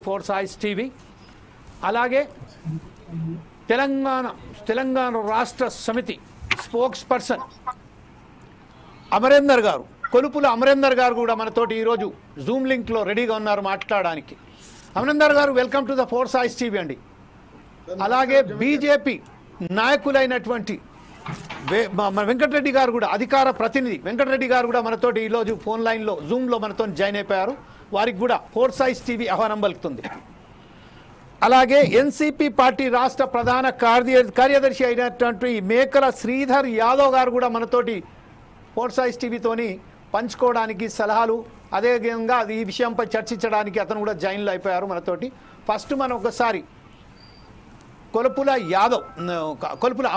Force ice TV. అలాగే తెలంగాణ రాష్ట్ర సమితి స్పోక్స్ పర్సన్ అమరేందర్ గారు, కొలుపుల అమరేందర్ గారు కూడా మనతోటి ఈరోజు జూమ్ లింక్లో రెడీగా ఉన్నారు మాట్లాడడానికి. అమరేందర్ గారు, welcome to the force ice TV అండి. అలాగే బీజేపీ నాయకులైనటువంటి వెంకటరెడ్డి గారు కూడా, అధికార ప్రతినిధి వెంకటరెడ్డి గారు కూడా మనతోటి ఈరోజు ఫోన్ లైన్లో జూమ్లో మనతో జాయిన్ అయిపోయారు. వారికి కూడా ఫోర్స్ ఐస్ టీవీ ఆహ్వానం పలుకుతుంది. అలాగే ఎన్సీపీ పార్టీ రాష్ట్ర ప్రధాన కార్యదర్శి అయినటువంటి మేకల శ్రీధర్ యాదవ్ గారు కూడా మనతోటి ఫోర్స్ ఐస్ టీవీతోని పంచుకోవడానికి సలహాలు, అదేవిధంగా ఈ విషయంపై చర్చించడానికి అతను కూడా జాయిన్లో అయిపోయారు మనతోటి. ఫస్ట్ మనం ఒకసారి కొలుపుల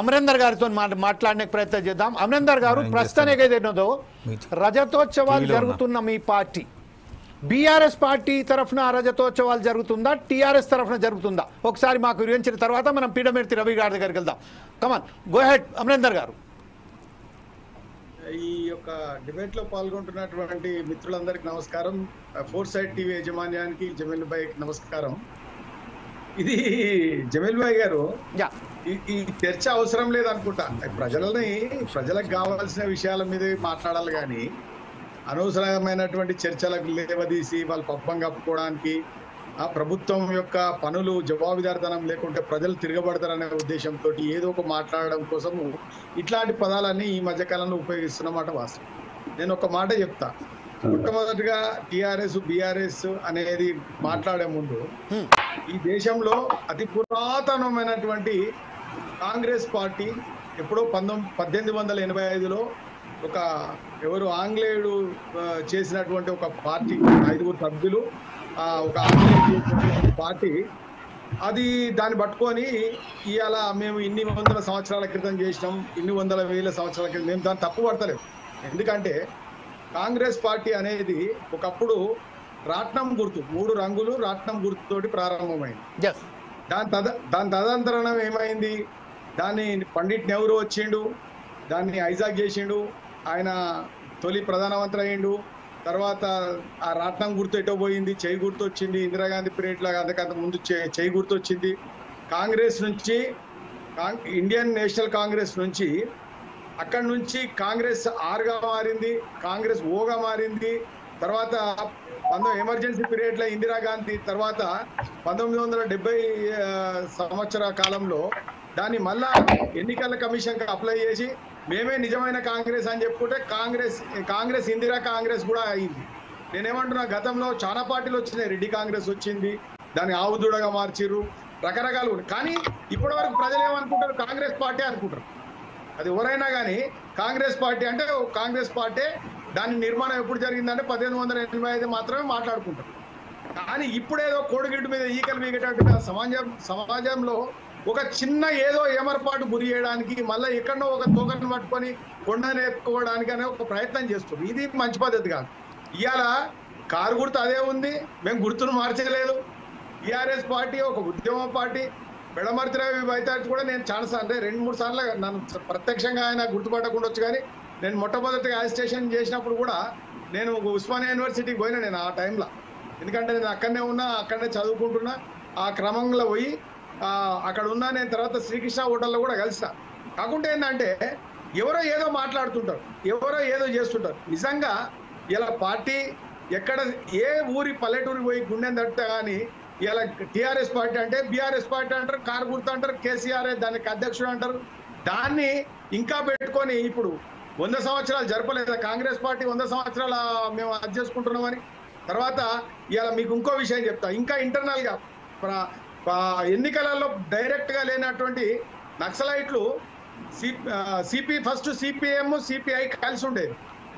అమరేందర్ గారితో మాట్లాడడానికి ప్రయత్నం చేద్దాం. అమరేందర్ గారు, ప్రస్తుతానికి ఏదైనదో రజతోత్సవాలు జరుగుతున్న మీ పార్టీ, బీఆర్ఎస్ పార్టీ తరఫున రజతోత్సవాలు జరుగుతుందా, టీఆర్ఎస్ తరఫున జరుగుతుందా? ఒకసారి మాకు వివరించిన తర్వాత మనం పీడమేర్తి రవి గారి దగ్గరికి వెళ్దాం. కమాన్, గో హెడ్ అమరేందర్ గారు. ఈ యొక్క డిబేట్ లో పాల్గొంటున్నటువంటి మిత్రులందరికీ నమస్కారం. ఫోర్ సైడ్ టీవీ యజమాన్యానికి జమీల్ భాయ్ నమస్కారం. ఇది జమీల్ భాయ్ గారు, ఈ చర్చ అవసరం లేదనుకుంటా. ప్రజలకు కావాల్సిన విషయాల మీద మాట్లాడాలి కానీ అనవసరమైనటువంటి చర్చలకు లేవదీసి వాళ్ళు పబ్బం కప్పుకోవడానికి, ఆ ప్రభుత్వం యొక్క పనులు జవాబుదారితనం లేకుంటే ప్రజలు తిరగబడతారనే ఉద్దేశంతో ఏదో ఒక మాట్లాడడం కోసము ఇట్లాంటి పదాలన్నీ ఈ మధ్యకాలంలో ఉపయోగిస్తున్నమాట వాస్తవం. నేను ఒక మాట చెప్తా. మొట్టమొదటిగా టీఆర్ఎస్ బీఆర్ఎస్ అనేది మాట్లాడే ముందు ఈ దేశంలో అతి పురాతనమైనటువంటి కాంగ్రెస్ పార్టీ ఎప్పుడో 1885లో ఒక ఆంగ్లేయుడు చేసినటువంటి ఒక పార్టీ, 5 సభ్యులు, ఒక ఆంగ్లేయుడు పార్టీ, అది దాన్ని పట్టుకొని ఇవాళ మేము ఇన్ని వందల సంవత్సరాల క్రితం చేసినాం, ఇన్ని వందల వేల సంవత్సరాల క్రితం, మేము దాన్ని తప్పు పడతలేము. ఎందుకంటే కాంగ్రెస్ పార్టీ అనేది ఒకప్పుడు రాట్నం గుర్తు, 3 రంగులు రాట్నం గుర్తుతోటి ప్రారంభమైంది. దాని తదనంతరం ఏమైంది, దాన్ని పండిట్ నెహ్రూ వచ్చిండు, దాన్ని హైజాక్ చేసిండు, ఆయన తొలి ప్రధానమంత్రి అయ్యిండు. తర్వాత ఆ రాట్నం గుర్తు ఎటో పోయింది, చేయి గుర్తు వచ్చింది. ఇందిరాగాంధీ పీరియడ్లో అంతకంత ముందు చేయి గుర్తు వచ్చింది. కాంగ్రెస్ నుంచి, ఇండియన్ నేషనల్ కాంగ్రెస్ నుంచి, అక్కడి నుంచి కాంగ్రెస్ ఆర్గా మారింది, కాంగ్రెస్ ఓగా మారింది. తర్వాత ఎమర్జెన్సీ పీరియడ్లో ఇందిరాగాంధీ తర్వాత 1970 సంవత్సర కాలంలో దాన్ని మళ్ళా ఎన్నికల కమిషన్కి అప్లై చేసి మేమే నిజమైన కాంగ్రెస్ అని చెప్పుకుంటే కాంగ్రెస్ ఇందిరా కాంగ్రెస్ కూడా అయింది. నేనేమంటున్నా, గతంలో చాలా పార్టీలు వచ్చినాయి. రెడ్డి కాంగ్రెస్ వచ్చింది, దాన్ని ఆవుదూడగా మార్చిర్రు, రకరకాలు. కానీ ఇప్పటి వరకు ప్రజలు ఏమనుకుంటారు, కాంగ్రెస్ పార్టీ అనుకుంటారు. అది ఎవరైనా కానీ కాంగ్రెస్ పార్టీ అంటే కాంగ్రెస్ పార్టీ, దాని నిర్మాణం ఎప్పుడు జరిగిందంటే 1885 మాత్రమే మాట్లాడుకుంటారు. కానీ ఇప్పుడేదో కోడిగిడ్డు మీద ఈకలు మీగేటట్టుగా సమాజంలో ఒక చిన్న ఏదో ఏమరపాటు గురి చేయడానికి, మళ్ళీ ఎక్కడో ఒక తోకను పట్టుకొని కొండను ఎత్తుకోవడానికి అనే ఒక ప్రయత్నం చేస్తుంది. ఇది మంచి పద్ధతి కాదు. ఇవాళ కారు గుర్తు అదే ఉంది, మేము గుర్తును మార్చలేదు. టీఆర్ఎస్ పార్టీ ఒక ఉద్యమ పార్టీ. బెడమర్తి రవి బైతాటి కూడా నేను చాలాసార్లు, 2-3 సార్లు నన్ను ప్రత్యక్షంగా ఆయన గుర్తుపట్టకుండొచ్చు, కానీ నేను మొట్టమొదటిగా అజిటేషన్ చేసినప్పుడు కూడా నేను ఉస్మానియా యూనివర్సిటీకి పోయినా నేను ఆ టైంలో. ఎందుకంటే నేను అక్కడనే ఉన్నా, అక్కడనే చదువుకుంటున్నా. ఆ క్రమంలో పోయి అక్కడ ఉన్నా. నేను తర్వాత శ్రీకృష్ణ హోటల్లో కూడా కలిసిన. కాకుంటే ఏంటంటే ఎవరో ఏదో మాట్లాడుతుంటారు, ఎవరో ఏదో చేస్తుంటారు. నిజంగా ఇలా పార్టీ ఎక్కడ ఏ ఊరి పల్లెటూరికి పోయి గుండెని తట్టితే కానీ ఇలా టీఆర్ఎస్ పార్టీ అంటే బీఆర్ఎస్ పార్టీ అంటారు, కారు గుర్తు అంటారు, కేసీఆర్ దానికి అధ్యక్షుడు అంటారు. దాన్ని ఇంకా పెట్టుకొని ఇప్పుడు 100 సంవత్సరాలు జరపలేదు కాంగ్రెస్ పార్టీ, 100 సంవత్సరాలు మేము అది చేసుకుంటున్నామని. తర్వాత ఇలా మీకు ఇంకో విషయం చెప్తా. ఇంకా ఇంటర్నల్గా ఎన్నికలలో డైరెక్ట్గా లేనటువంటి నక్సలైట్లు ఫస్ట్ సిపిఎం సిపిఐ కలిసి ఉండేది.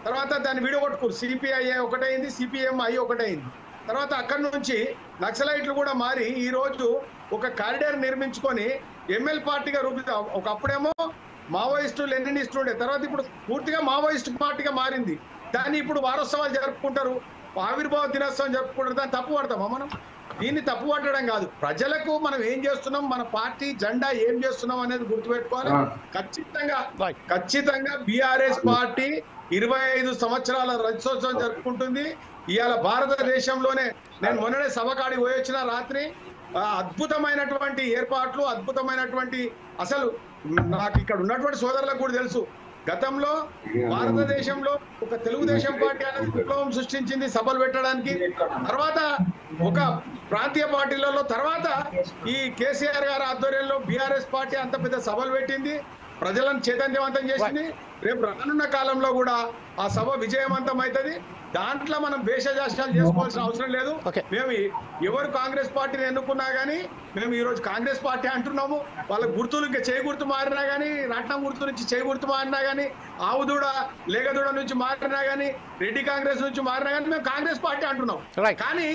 తర్వాత దాన్ని విడగొట్టుకురు, సిపిఐ ఒకటైంది, సిపిఎం ఐ ఒకటైంది. తర్వాత అక్కడి నుంచి నక్సలైట్లు కూడా మారి ఈరోజు ఒక కారిడార్ నిర్మించుకొని ఎంఎల్ పార్టీగా రూపుతా. ఒకప్పుడేమో మావోయిస్టు లెనినిస్టు ఉండే, తర్వాత ఇప్పుడు పూర్తిగా మావోయిస్టు పార్టీగా మారింది. దాన్ని ఇప్పుడు వారోత్సవాలు జరుపుకుంటారు, ఆవిర్భావ దినోత్సవం జరుపుకుంటారు. దాన్ని తప్పు పడతామా మనం? దీన్ని తప్పు పట్టడం కాదు. ప్రజలకు మనం ఏం చేస్తున్నాం, మన పార్టీ జెండా ఏం చేస్తున్నాం అనేది గుర్తుపెట్టుకోవాలి. ఖచ్చితంగా బీఆర్ఎస్ పార్టీ 25 సంవత్సరాల రజతోత్సవం జరుపుకుంటుంది. ఇవాళ భారతదేశంలోనే నేను మొన్ననే సభకాడికి పోయి వచ్చిన రాత్రి అద్భుతమైనటువంటి ఏర్పాట్లు, అద్భుతమైనటువంటి అసలు నాకు ఇక్కడ ఉన్నటువంటి సోదరులకు కూడా తెలుసు, గతంలో భారతదేశంలో ఒక తెలుగుదేశం పార్టీ అనేది విప్లవం సృష్టించింది సభలు పెట్టడానికి. తర్వాత ఒక ప్రాంతీయ పార్టీలలో తర్వాత ఈ కేసీఆర్ గారి ఆధ్వర్యంలో బీఆర్ఎస్ పార్టీ అంత పెద్ద సభలు పెట్టింది, ప్రజలను చైతన్యవంతం చేసింది. రేపు రానున్న కాలంలో కూడా ఆ సభ విజయవంతం అవుతుంది. దాంట్లో మనం భేషజాస్యాలు చేసుకోవాల్సిన అవసరం లేదు. మేము ఎవరు కాంగ్రెస్ పార్టీని ఎన్నుకున్నా కానీ మేము ఈ రోజు కాంగ్రెస్ పార్టీ అంటున్నాము. వాళ్ళ గుర్తులు ఇంకా చేయి గుర్తు మారినా కానీ, రాట్నం గుర్తు నుంచి చేయి గుర్తు మారినా కానీ, ఆవుదూడ లేగదూడ నుంచి మారినా కానీ, రెడ్డి కాంగ్రెస్ నుంచి మారినా కానీ మేము కాంగ్రెస్ పార్టీ అంటున్నాం. కానీ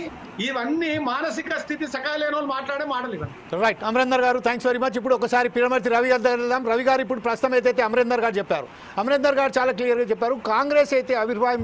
ఇవన్నీ మానసిక స్థితి సకాలేని వాళ్ళు మాట్లాడే మాటలు ఇవన్నీ. రైట్ అమరేందర్ గారు, థ్యాంక్స్ వెరీ మచ్. ఇప్పుడు ఒకసారి పిరమర్తి రవి గారు వెళ్దాం. రవి గారు, ఇప్పుడు ప్రస్తుతం అయితే అమరేందర్ గారు చెప్పారు, అమరేందర్ గారు చాలా క్లియర్గా చెప్పారు, కాంగ్రెస్ అయితే ఆవిర్భావం